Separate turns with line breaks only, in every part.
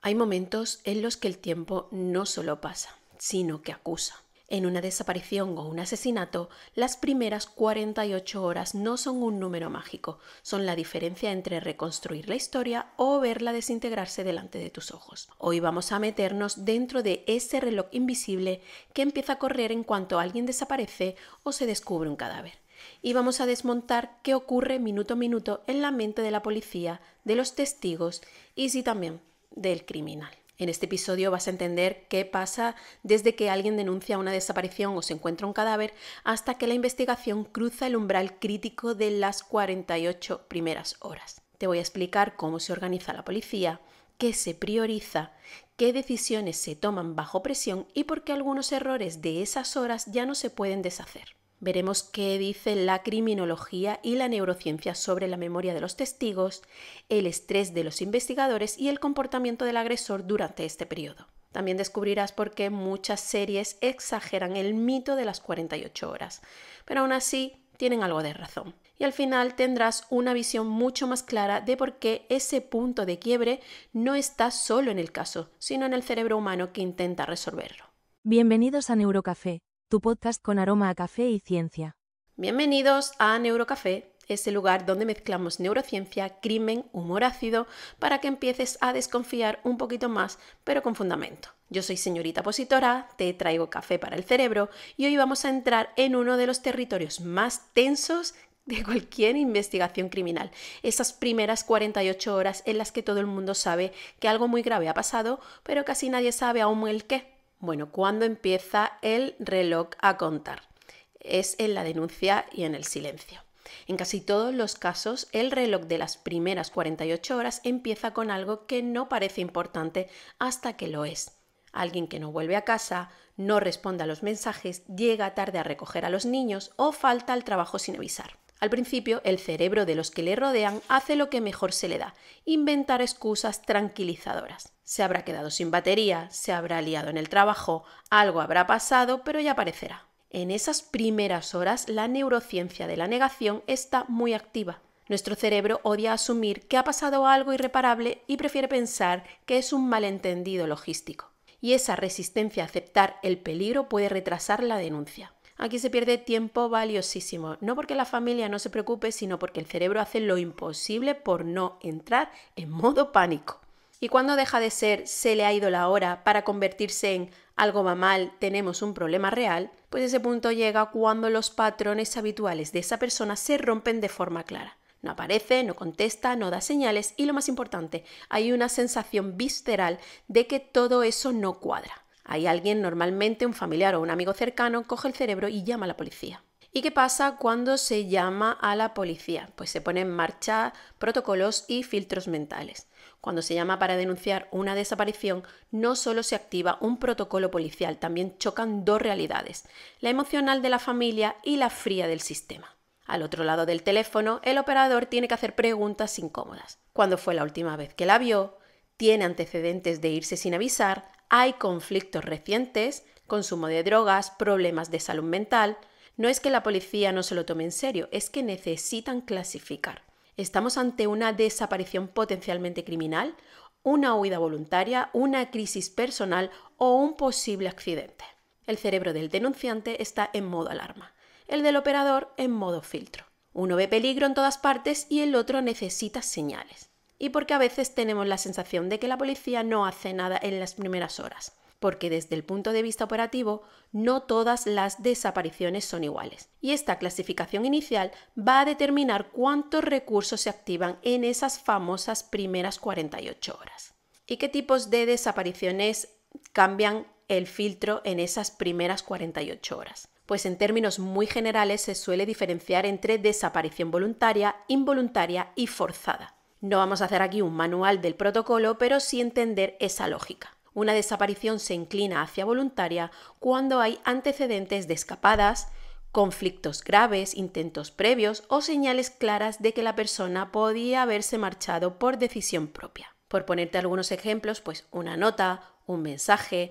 Hay momentos en los que el tiempo no solo pasa, sino que acusa. En una desaparición o un asesinato, las primeras 48 horas no son un número mágico, son la diferencia entre reconstruir la historia o verla desintegrarse delante de tus ojos. Hoy vamos a meternos dentro de ese reloj invisible que empieza a correr en cuanto alguien desaparece o se descubre un cadáver. Y vamos a desmontar qué ocurre minuto a minuto en la mente de la policía, de los testigos y sí también del criminal. En este episodio vas a entender qué pasa desde que alguien denuncia una desaparición o se encuentra un cadáver hasta que la investigación cruza el umbral crítico de las 48 primeras horas. Te voy a explicar cómo se organiza la policía, qué se prioriza, qué decisiones se toman bajo presión y por qué algunos errores de esas horas ya no se pueden deshacer. Veremos qué dice la criminología y la neurociencia sobre la memoria de los testigos, el estrés de los investigadores y el comportamiento del agresor durante este periodo. También descubrirás por qué muchas series exageran el mito de las 48 horas, pero aún así tienen algo de razón. Y al final tendrás una visión mucho más clara de por qué ese punto de quiebre no está solo en el caso, sino en el cerebro humano que intenta resolverlo.
Bienvenidos a Neurocafé, tu podcast con aroma a café y ciencia.
Bienvenidos a Neurocafé, ese lugar donde mezclamos neurociencia, crimen, humor ácido, para que empieces a desconfiar un poquito más, pero con fundamento. Yo soy señorita Positora, te traigo café para el cerebro y hoy vamos a entrar en uno de los territorios más tensos de cualquier investigación criminal. Esas primeras 48 horas en las que todo el mundo sabe que algo muy grave ha pasado, pero casi nadie sabe aún el qué. Bueno, ¿cuándo empieza el reloj a contar? Es en la denuncia y en el silencio. En casi todos los casos, el reloj de las primeras 48 horas empieza con algo que no parece importante hasta que lo es. Alguien que no vuelve a casa, no responde a los mensajes, llega tarde a recoger a los niños o falta al trabajo sin avisar. Al principio, el cerebro de los que le rodean hace lo que mejor se le da, inventar excusas tranquilizadoras. Se habrá quedado sin batería, se habrá liado en el trabajo, algo habrá pasado, pero ya aparecerá. En esas primeras horas, la neurociencia de la negación está muy activa. Nuestro cerebro odia asumir que ha pasado algo irreparable y prefiere pensar que es un malentendido logístico. Y esa resistencia a aceptar el peligro puede retrasar la denuncia. Aquí se pierde tiempo valiosísimo, no porque la familia no se preocupe, sino porque el cerebro hace lo imposible por no entrar en modo pánico. Y cuando deja de ser se le ha ido la hora para convertirse en algo va mal, tenemos un problema real, pues ese punto llega cuando los patrones habituales de esa persona se rompen de forma clara. No aparece, no contesta, no da señales y lo más importante, hay una sensación visceral de que todo eso no cuadra. Hay alguien, normalmente un familiar o un amigo cercano, coge el cerebro y llama a la policía. ¿Y qué pasa cuando se llama a la policía? Pues se ponen en marcha protocolos y filtros mentales. Cuando se llama para denunciar una desaparición, no solo se activa un protocolo policial, también chocan dos realidades, la emocional de la familia y la fría del sistema. Al otro lado del teléfono, el operador tiene que hacer preguntas incómodas. ¿Cuándo fue la última vez que la vio? ¿Tiene antecedentes de irse sin avisar? ¿Hay conflictos recientes? ¿Consumo de drogas? ¿Problemas de salud mental? No es que la policía no se lo tome en serio, es que necesitan clasificar. ¿Estamos ante una desaparición potencialmente criminal, una huida voluntaria, una crisis personal o un posible accidente? El cerebro del denunciante está en modo alarma, el del operador en modo filtro. Uno ve peligro en todas partes y el otro necesita señales. Y porque a veces tenemos la sensación de que la policía no hace nada en las primeras horas, porque desde el punto de vista operativo no todas las desapariciones son iguales. Y esta clasificación inicial va a determinar cuántos recursos se activan en esas famosas primeras 48 horas. ¿Y qué tipos de desapariciones cambian el filtro en esas primeras 48 horas? Pues en términos muy generales se suele diferenciar entre desaparición voluntaria, involuntaria y forzada. No vamos a hacer aquí un manual del protocolo, pero sí entender esa lógica. Una desaparición se inclina hacia voluntaria cuando hay antecedentes de escapadas, conflictos graves, intentos previos o señales claras de que la persona podía haberse marchado por decisión propia. Por ponerte algunos ejemplos, pues una nota, un mensaje,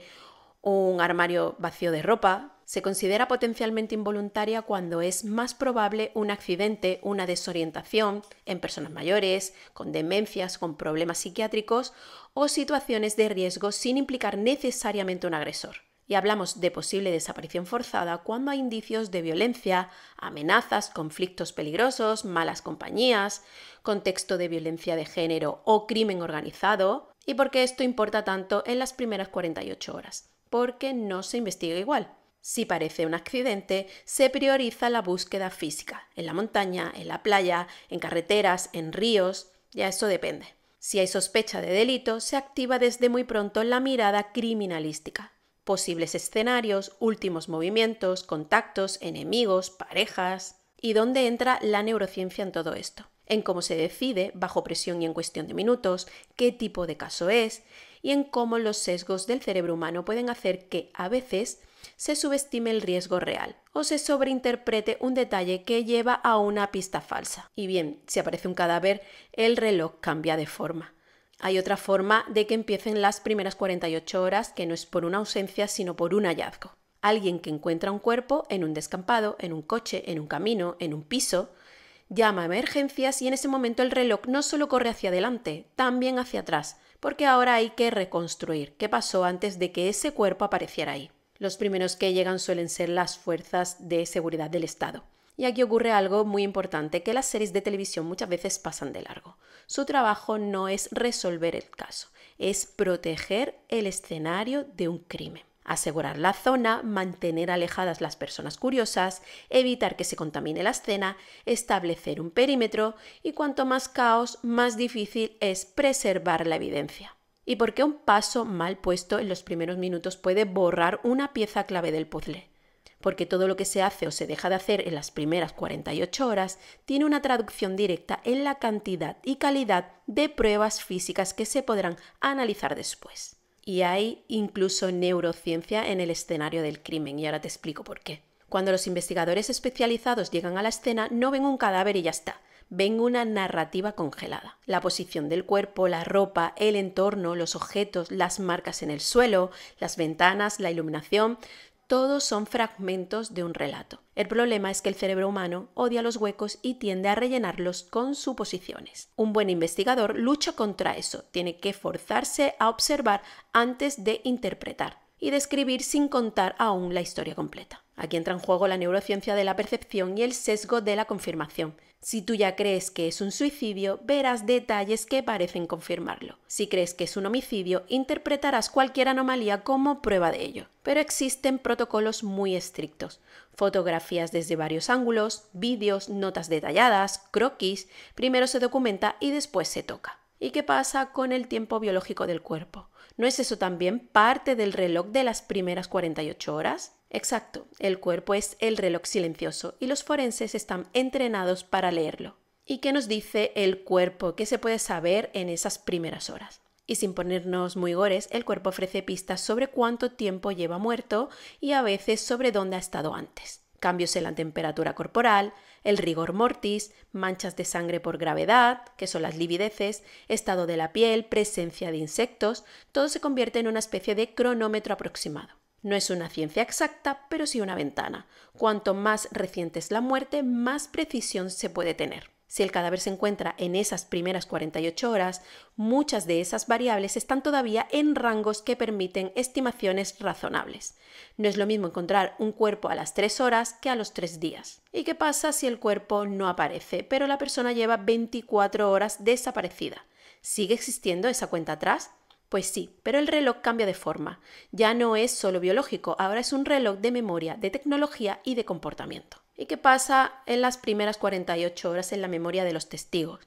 un armario vacío de ropa. Se considera potencialmente involuntaria cuando es más probable un accidente, una desorientación en personas mayores, con demencias, con problemas psiquiátricos o situaciones de riesgo sin implicar necesariamente un agresor. Y hablamos de posible desaparición forzada cuando hay indicios de violencia, amenazas, conflictos peligrosos, malas compañías, contexto de violencia de género o crimen organizado. ¿Y por qué esto importa tanto en las primeras 48 horas? Porque no se investiga igual. Si parece un accidente, se prioriza la búsqueda física, en la montaña, en la playa, en carreteras, en ríos, ya eso depende. Si hay sospecha de delito, se activa desde muy pronto la mirada criminalística. Posibles escenarios, últimos movimientos, contactos, enemigos, parejas. ¿Y dónde entra la neurociencia en todo esto? En cómo se decide, bajo presión y en cuestión de minutos, qué tipo de caso es, y en cómo los sesgos del cerebro humano pueden hacer que, a veces, se subestime el riesgo real o se sobreinterprete un detalle que lleva a una pista falsa. Y bien, si aparece un cadáver, el reloj cambia de forma. Hay otra forma de que empiecen las primeras 48 horas que no es por una ausencia, sino por un hallazgo. Alguien que encuentra un cuerpo en un descampado, en un coche, en un camino, en un piso, llama a emergencias y en ese momento el reloj no solo corre hacia adelante, también hacia atrás, porque ahora hay que reconstruir qué pasó antes de que ese cuerpo apareciera ahí. Los primeros que llegan suelen ser las fuerzas de seguridad del Estado. Y aquí ocurre algo muy importante, que las series de televisión muchas veces pasan de largo. Su trabajo no es resolver el caso, es proteger el escenario de un crimen. Asegurar la zona, mantener alejadas las personas curiosas, evitar que se contamine la escena, establecer un perímetro y cuanto más caos, más difícil es preservar la evidencia. ¿Y por qué un paso mal puesto en los primeros minutos puede borrar una pieza clave del puzzle? Porque todo lo que se hace o se deja de hacer en las primeras 48 horas tiene una traducción directa en la cantidad y calidad de pruebas físicas que se podrán analizar después. Y hay incluso neurociencia en el escenario del crimen, y ahora te explico por qué. Cuando los investigadores especializados llegan a la escena, no ven un cadáver y ya está. Ven una narrativa congelada. La posición del cuerpo, la ropa, el entorno, los objetos, las marcas en el suelo, las ventanas, la iluminación, todos son fragmentos de un relato. El problema es que el cerebro humano odia los huecos y tiende a rellenarlos con suposiciones. Un buen investigador lucha contra eso, tiene que forzarse a observar antes de interpretar y describir sin contar aún la historia completa. Aquí entra en juego la neurociencia de la percepción y el sesgo de la confirmación. Si tú ya crees que es un suicidio, verás detalles que parecen confirmarlo. Si crees que es un homicidio, interpretarás cualquier anomalía como prueba de ello. Pero existen protocolos muy estrictos. Fotografías desde varios ángulos, vídeos, notas detalladas, croquis. Primero se documenta y después se toca. ¿Y qué pasa con el tiempo biológico del cuerpo? ¿No es eso también parte del reloj de las primeras 48 horas? Exacto, el cuerpo es el reloj silencioso y los forenses están entrenados para leerlo. ¿Y qué nos dice el cuerpo? ¿Qué se puede saber en esas primeras horas? Y sin ponernos muy gores, el cuerpo ofrece pistas sobre cuánto tiempo lleva muerto y a veces sobre dónde ha estado antes. Cambios en la temperatura corporal, el rigor mortis, manchas de sangre por gravedad, que son las livideces, estado de la piel, presencia de insectos, todo se convierte en una especie de cronómetro aproximado. No es una ciencia exacta, pero sí una ventana. Cuanto más reciente es la muerte, más precisión se puede tener. Si el cadáver se encuentra en esas primeras 48 horas, muchas de esas variables están todavía en rangos que permiten estimaciones razonables. No es lo mismo encontrar un cuerpo a las 3 horas que a los 3 días. ¿Y qué pasa si el cuerpo no aparece, pero la persona lleva 24 horas desaparecida? ¿Sigue existiendo esa cuenta atrás? Pues sí, pero el reloj cambia de forma. Ya no es solo biológico, ahora es un reloj de memoria, de tecnología y de comportamiento. ¿Y qué pasa en las primeras 48 horas en la memoria de los testigos?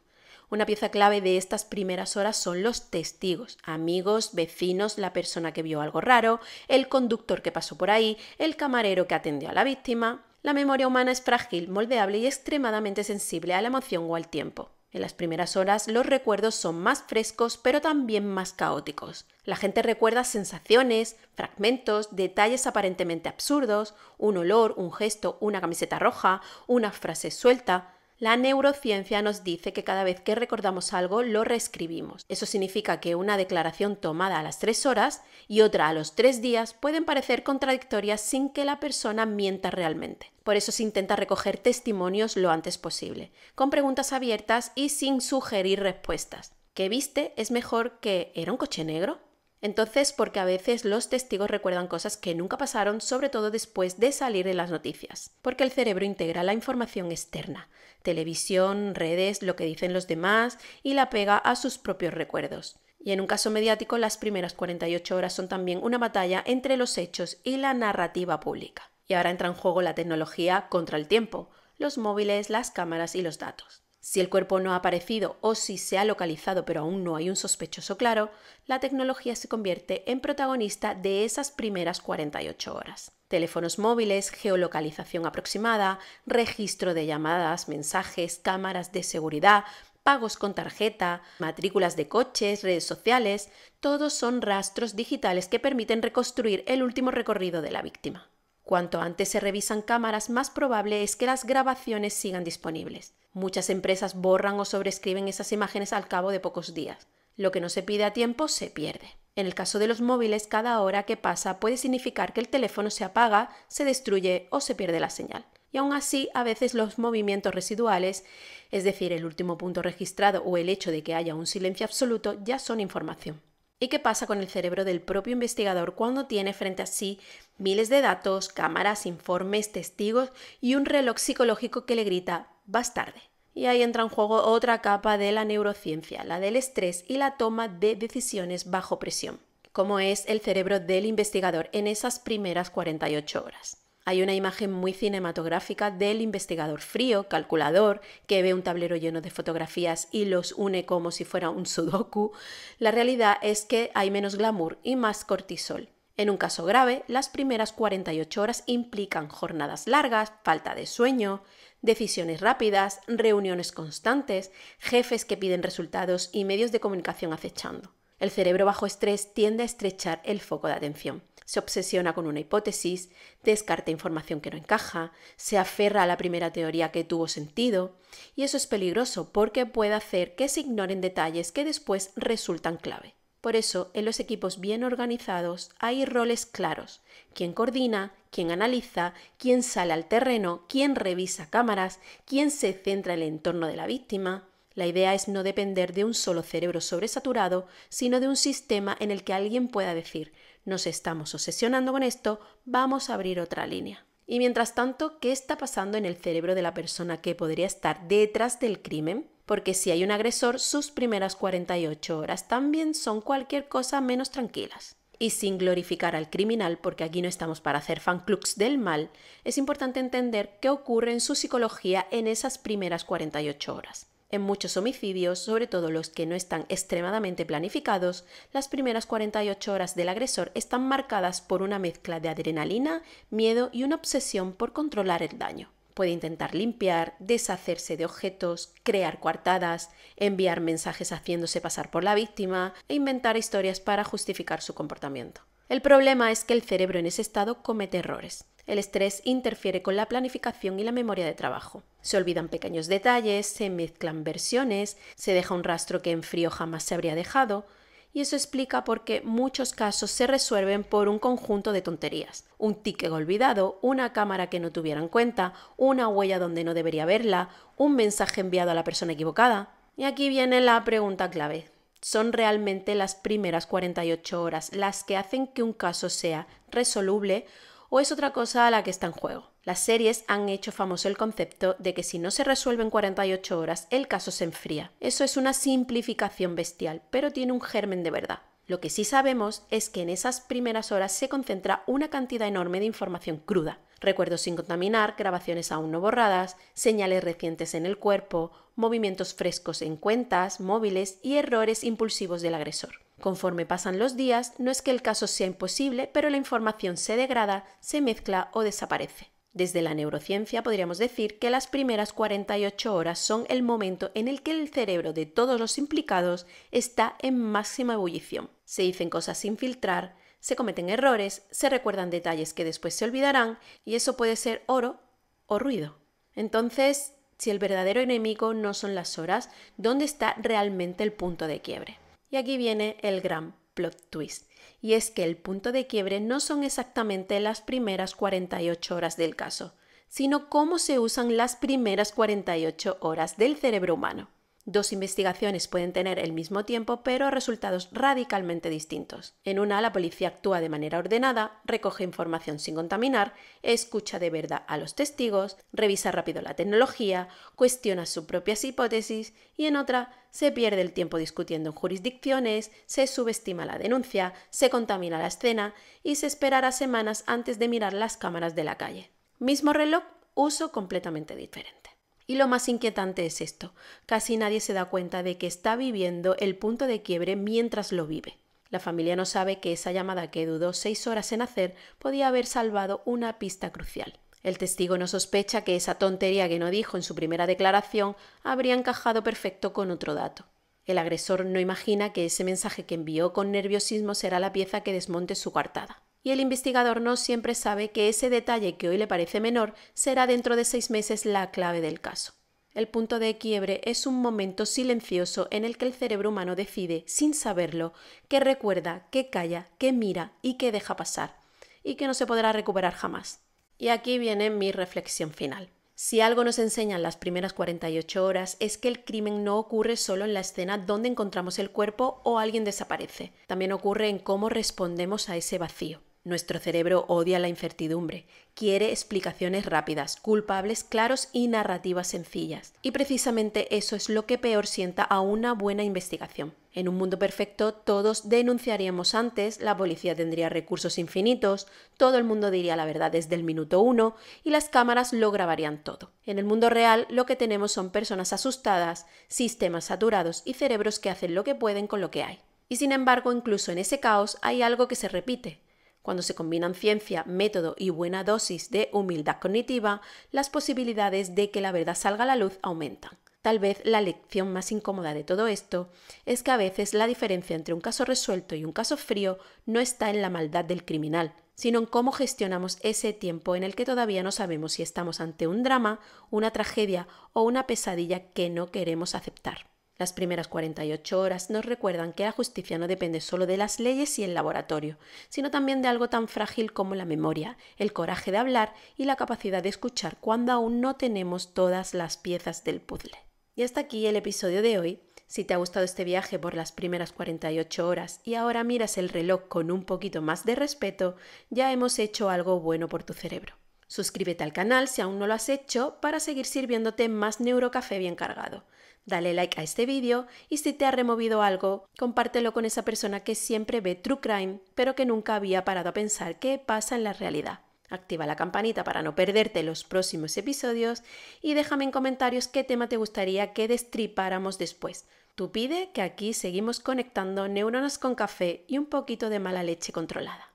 Una pieza clave de estas primeras horas son los testigos, amigos, vecinos, la persona que vio algo raro, el conductor que pasó por ahí, el camarero que atendió a la víctima. La memoria humana es frágil, moldeable y extremadamente sensible a la emoción o al tiempo. En las primeras horas los recuerdos son más frescos pero también más caóticos. La gente recuerda sensaciones, fragmentos, detalles aparentemente absurdos, un olor, un gesto, una camiseta roja, una frase suelta. La neurociencia nos dice que cada vez que recordamos algo lo reescribimos. Eso significa que una declaración tomada a las 3 horas y otra a los 3 días pueden parecer contradictorias sin que la persona mienta realmente. Por eso se intenta recoger testimonios lo antes posible, con preguntas abiertas y sin sugerir respuestas. ¿Qué viste? ¿Es mejor que era un coche negro? Entonces, porque a veces los testigos recuerdan cosas que nunca pasaron, sobre todo después de salir en las noticias. Porque el cerebro integra la información externa, televisión, redes, lo que dicen los demás, y la pega a sus propios recuerdos. Y en un caso mediático, las primeras 48 horas son también una batalla entre los hechos y la narrativa pública. Y ahora entra en juego la tecnología contra el tiempo, los móviles, las cámaras y los datos. Si el cuerpo no ha aparecido o si se ha localizado pero aún no hay un sospechoso claro, la tecnología se convierte en protagonista de esas primeras 48 horas. Teléfonos móviles, geolocalización aproximada, registro de llamadas, mensajes, cámaras de seguridad, pagos con tarjeta, matrículas de coches, redes sociales, todos son rastros digitales que permiten reconstruir el último recorrido de la víctima. Cuanto antes se revisan cámaras, más probable es que las grabaciones sigan disponibles. Muchas empresas borran o sobreescriben esas imágenes al cabo de pocos días. Lo que no se pide a tiempo se pierde. En el caso de los móviles, cada hora que pasa puede significar que el teléfono se apaga, se destruye o se pierde la señal. Y aún así, a veces los movimientos residuales, es decir, el último punto registrado o el hecho de que haya un silencio absoluto, ya son información. ¿Y qué pasa con el cerebro del propio investigador cuando tiene frente a sí miles de datos, cámaras, informes, testigos y un reloj psicológico que le grita «vas tarde»? Y ahí entra en juego otra capa de la neurociencia, la del estrés y la toma de decisiones bajo presión, como es el cerebro del investigador en esas primeras 48 horas. Hay una imagen muy cinematográfica del investigador frío, calculador, que ve un tablero lleno de fotografías y los une como si fuera un sudoku. La realidad es que hay menos glamour y más cortisol. En un caso grave, las primeras 48 horas implican jornadas largas, falta de sueño, decisiones rápidas, reuniones constantes, jefes que piden resultados y medios de comunicación acechando. El cerebro bajo estrés tiende a estrechar el foco de atención. Se obsesiona con una hipótesis, descarta información que no encaja, se aferra a la primera teoría que tuvo sentido, y eso es peligroso porque puede hacer que se ignoren detalles que después resultan clave. Por eso, en los equipos bien organizados hay roles claros: quién coordina, quién analiza, quién sale al terreno, quién revisa cámaras, quién se centra en el entorno de la víctima. La idea es no depender de un solo cerebro sobresaturado, sino de un sistema en el que alguien pueda decir: nos estamos obsesionando con esto, vamos a abrir otra línea. Y mientras tanto, ¿qué está pasando en el cerebro de la persona que podría estar detrás del crimen? Porque si hay un agresor, sus primeras 48 horas también son cualquier cosa menos tranquilas. Y sin glorificar al criminal, porque aquí no estamos para hacer fanclubs del mal, es importante entender qué ocurre en su psicología en esas primeras 48 horas. En muchos homicidios, sobre todo los que no están extremadamente planificados, las primeras 48 horas del agresor están marcadas por una mezcla de adrenalina, miedo y una obsesión por controlar el daño. Puede intentar limpiar, deshacerse de objetos, crear coartadas, enviar mensajes haciéndose pasar por la víctima e inventar historias para justificar su comportamiento. El problema es que el cerebro en ese estado comete errores. El estrés interfiere con la planificación y la memoria de trabajo. Se olvidan pequeños detalles, se mezclan versiones, se deja un rastro que en frío jamás se habría dejado, y eso explica por qué muchos casos se resuelven por un conjunto de tonterías. Un ticket olvidado, una cámara que no tuviera en cuenta, una huella donde no debería verla, un mensaje enviado a la persona equivocada. Y aquí viene la pregunta clave. ¿Son realmente las primeras 48 horas las que hacen que un caso sea resoluble o es otra cosa a la que está en juego? Las series han hecho famoso el concepto de que si no se resuelve en 48 horas, el caso se enfría. Eso es una simplificación bestial, pero tiene un germen de verdad. Lo que sí sabemos es que en esas primeras horas se concentra una cantidad enorme de información cruda. Recuerdos sin contaminar, grabaciones aún no borradas, señales recientes en el cuerpo, movimientos frescos en cuentas, móviles y errores impulsivos del agresor. Conforme pasan los días, no es que el caso sea imposible, pero la información se degrada, se mezcla o desaparece. Desde la neurociencia podríamos decir que las primeras 48 horas son el momento en el que el cerebro de todos los implicados está en máxima ebullición. Se dicen cosas sin filtrar, se cometen errores, se recuerdan detalles que después se olvidarán y eso puede ser oro o ruido. Entonces, Si el verdadero enemigo no son las horas, ¿dónde está realmente el punto de quiebre? Y aquí viene el gran plot twist. Y es que el punto de quiebre no son exactamente las primeras 48 horas del caso, sino cómo se usan las primeras 48 horas del cerebro humano. Dos investigaciones pueden tener el mismo tiempo, pero resultados radicalmente distintos. En una, la policía actúa de manera ordenada, recoge información sin contaminar, escucha de verdad a los testigos, revisa rápido la tecnología, cuestiona sus propias hipótesis, y en otra, se pierde el tiempo discutiendo en jurisdicciones, se subestima la denuncia, se contamina la escena y se esperará semanas antes de mirar las cámaras de la calle. Mismo reloj, uso completamente diferente. Y lo más inquietante es esto, casi nadie se da cuenta de que está viviendo el punto de quiebre mientras lo vive. La familia no sabe que esa llamada que dudó 6 horas en hacer podía haber salvado una pista crucial. El testigo no sospecha que esa tontería que no dijo en su primera declaración habría encajado perfecto con otro dato. El agresor no imagina que ese mensaje que envió con nerviosismo será la pieza que desmonte su coartada. Y el investigador no siempre sabe que ese detalle que hoy le parece menor será dentro de 6 meses la clave del caso. El punto de quiebre es un momento silencioso en el que el cerebro humano decide, sin saberlo, qué recuerda, qué calla, qué mira y qué deja pasar, y que no se podrá recuperar jamás. Y aquí viene mi reflexión final. Si algo nos enseñan las primeras 48 horas es que el crimen no ocurre solo en la escena donde encontramos el cuerpo o alguien desaparece, también ocurre en cómo respondemos a ese vacío. Nuestro cerebro odia la incertidumbre, quiere explicaciones rápidas, culpables claros y narrativas sencillas. Y precisamente eso es lo que peor sienta a una buena investigación. En un mundo perfecto todos denunciaríamos antes, la policía tendría recursos infinitos, todo el mundo diría la verdad desde el minuto 1 y las cámaras lo grabarían todo. En el mundo real lo que tenemos son personas asustadas, sistemas saturados y cerebros que hacen lo que pueden con lo que hay. Y sin embargo, incluso en ese caos hay algo que se repite. Cuando se combinan ciencia, método y buena dosis de humildad cognitiva, las posibilidades de que la verdad salga a la luz aumentan. Tal vez la lección más incómoda de todo esto es que a veces la diferencia entre un caso resuelto y un caso frío no está en la maldad del criminal, sino en cómo gestionamos ese tiempo en el que todavía no sabemos si estamos ante un drama, una tragedia o una pesadilla que no queremos aceptar. Las primeras 48 horas nos recuerdan que la justicia no depende solo de las leyes y el laboratorio, sino también de algo tan frágil como la memoria, el coraje de hablar y la capacidad de escuchar cuando aún no tenemos todas las piezas del puzzle. Y hasta aquí el episodio de hoy. Si te ha gustado este viaje por las primeras 48 horas y ahora miras el reloj con un poquito más de respeto, ya hemos hecho algo bueno por tu cerebro. Suscríbete al canal si aún no lo has hecho para seguir sirviéndote más neurocafé bien cargado. Dale like a este vídeo y si te ha removido algo, compártelo con esa persona que siempre ve True Crime, pero que nunca había parado a pensar qué pasa en la realidad. Activa la campanita para no perderte los próximos episodios y déjame en comentarios qué tema te gustaría que destripáramos después. Tú pide que aquí seguimos conectando neuronas con café y un poquito de mala leche controlada.